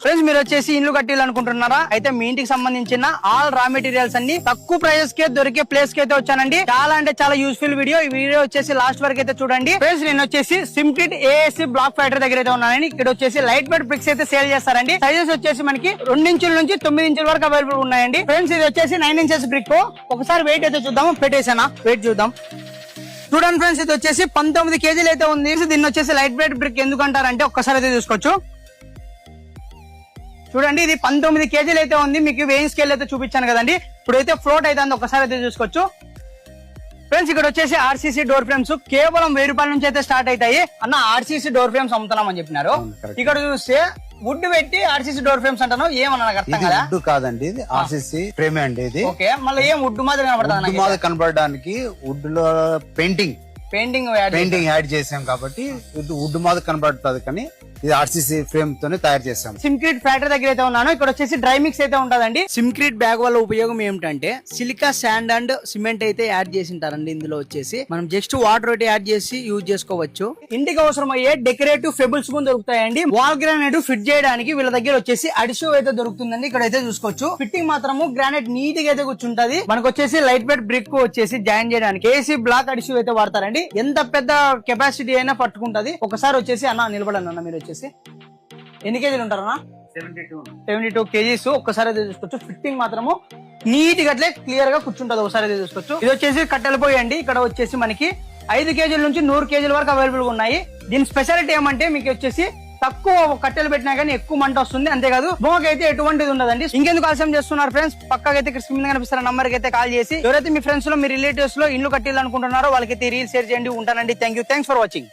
Friends మీరు వచ్చేసి ఇల్లు కట్టాలనుకుంటున్నారా? అయితే మీ ఇంటికి సంబంధించిన ఆల్ రా మెటీరియల్స్ అన్ని తక్కువ ప్రైస్ కే దొరికే ప్లేస్ కి అయితే వచ్చానండి. చాలా అంటే చాలా యూస్ఫుల్ వీడియో. ఈ వీడియో వచ్చేసి లాస్ట్ వరకు అయితే చూడండి. ఫ్రెండ్స్ నేను వచ్చేసి సింప్లిట్ ఏఎస్సి బ్లాక్ ఫ్యాక్టరీ దగ్గర అయితే ఉన్నానండి. ఇక్కడ వచ్చేసి లైట్ వెయిట్ బ్రిక్స్ అయితే సేల్ చేస్తారండి. సైజెస్ వచ్చేసి మనకి 2 ఇంచుల నుంచి 9 ఇంచుల వరకు అవైలబుల్ ఉన్నాయండి. ఫ్రెండ్స్ ఇది వచ్చేసి 9 ఇంచెస్ బ్రిక్. ఒకసారి వెయిట్ అయితే చూద్దాం. పెట్టేసానా వెయిట్ చూద్దాం. చూడండి ఫ్రెండ్స్ ఇది వచ్చేసి 19 కేజీలు అయితే ఉంది. దీన్ని వచ్చేసి లైట్ వెయిట్ బ్రిక్ ఎందుకు అంటారంటే ఒక్కసారి అయితే చూసుకోవచ్చు. చూడండి ఇది 19 కేజీలు అయితే ఉంది. మీకు వెయిన్ స్కేల్ అయితే చూపించాను కదండి. ఇప్పుడైతే ఫ్లోట్ అయితే ఒక్కసారి అయితే చూసుకోవచ్చు. ఫ్రెండ్స్ ఇక్కడ వచ్చేసి ఆర్సీసీ డోర్ ఫ్రేమ్స్ కేవలం 1000 రూపాయల నుంచి అయితే స్టార్ట్ అవుతాయి. అన్న ఆర్సీసీ డోర్ ఫ్రేమ్స్ అమ్ముతున్నామని చెప్పినారు. ఇక్కడ చూస్తే వుడ్ పెట్టి ఆర్సీసీ డోర్ ఫ్రేమ్స్ అంటాను. ఏమన్నా నాకు అర్థం కదా. వుడ్ కాదండి, ఇది ఆర్సీసీ ఫ్రేమ్ అండి. ఇది ఓకే. మళ్ళీ ఏం వుడ్ మాదిరి కనబడుతుంది. కనబడడానికి వుడ్ లో పెయింటింగ్ యాడ్ చేసాం కాబట్టి వుడ్ మాదిరి కనబడుతుంది. కానీ ఇది ఆర్సీసీ ఫ్రేమ్ తోనే తయారు చేసాం. సిమ్క్రీట్ ఫ్యాక్టరీ దగ్గర అయితే ఉన్నాను. ఇక్కడ వచ్చేసి డ్రై మిక్స్ అయితే ఉంటదండి. సిమ్క్రీట్ బ్యాగ్ వల్ల ఉపయోగం ఏమిటంటే సిలికా శాండ్ అండ్ సిమెంట్ అయితే యాడ్ చేసి ఉంటారండి. ఇందులో వచ్చేసి మనం జస్ట్ వాటర్ ఒకటి యాడ్ చేసి యూజ్ చేసుకోవచ్చు. ఇంటికి అవసరం అయ్యే డెకరేటివ్ ఫెబుల్స్ కూడా దొరుకుతాయండి. వాల్ గ్రానైట్ ఫిట్ చేయడానికి వీళ్ళ దగ్గర వచ్చేసి అడిషివ్ అయితే దొరుకుతుందండి. ఇక్కడ అయితే చూసుకోవచ్చు. ఫిట్టింగ్ మాత్రము గ్రానైట్ నీట్ గా అయితే కూర్చుంటది. మనకు వచ్చేసి లైట్ వెయిట్ బ్రిక్ వచ్చేసి జాయిన్ చేయడానికి ఏసీ బ్లాక్ అడిషివ్ అయితే వాడతారండి. ఎంత పెద్ద కెపాసిటీ అయినా పట్టుకుంటది. ఒకసారి వచ్చేసి అన్న నిలబడండి అన్న. మీరు వచ్చేసి ఎన్ని కేజీలు ఉంటారన్నా? 72 కేజీస్. ఒక్కసారి అయితే చూసుకోవచ్చు. ఫిట్టింగ్ మాత్రము నీట్ గా అట్లే క్లియర్ గా కూర్చుంటది. ఒకసారి అయితే చూసుకోవచ్చు. ఇది వచ్చేసి కట్టెల పొయ్యి అండి. ఇక్కడ వచ్చేసి మనకి 5 కేజీల నుంచి 100 కేజీల వరకు అవైలబుల్ గా ఉన్నాయి. దీని స్పెషాలిటీ ఏమంటే మీకు వచ్చేసి తక్కువ కట్టెలు పెట్టినా కానీ ఎక్కువ మంట వస్తుంది. అంతేకాదు బొమ్మకి అయితే ఎటువంటిది ఉండదండి. ఇంకెందుకు ఆలస్యం చేస్తున్నారు ఫ్రెండ్స్? పక్కగా అయితే స్క్రీన్ మీద కనిపిస్తున్న నంబర్ కి అయితే కాల్ చేసి ఎవరైతే మీ ఫ్రెండ్స్ లో మీ రిలేటివ్స్ లో ఇల్లు కట్టాలనుకుంటున్నారో వాళ్ళకైతే రీల్ షేర్ చేయండి. ఉంటానండి. Thanks for watching.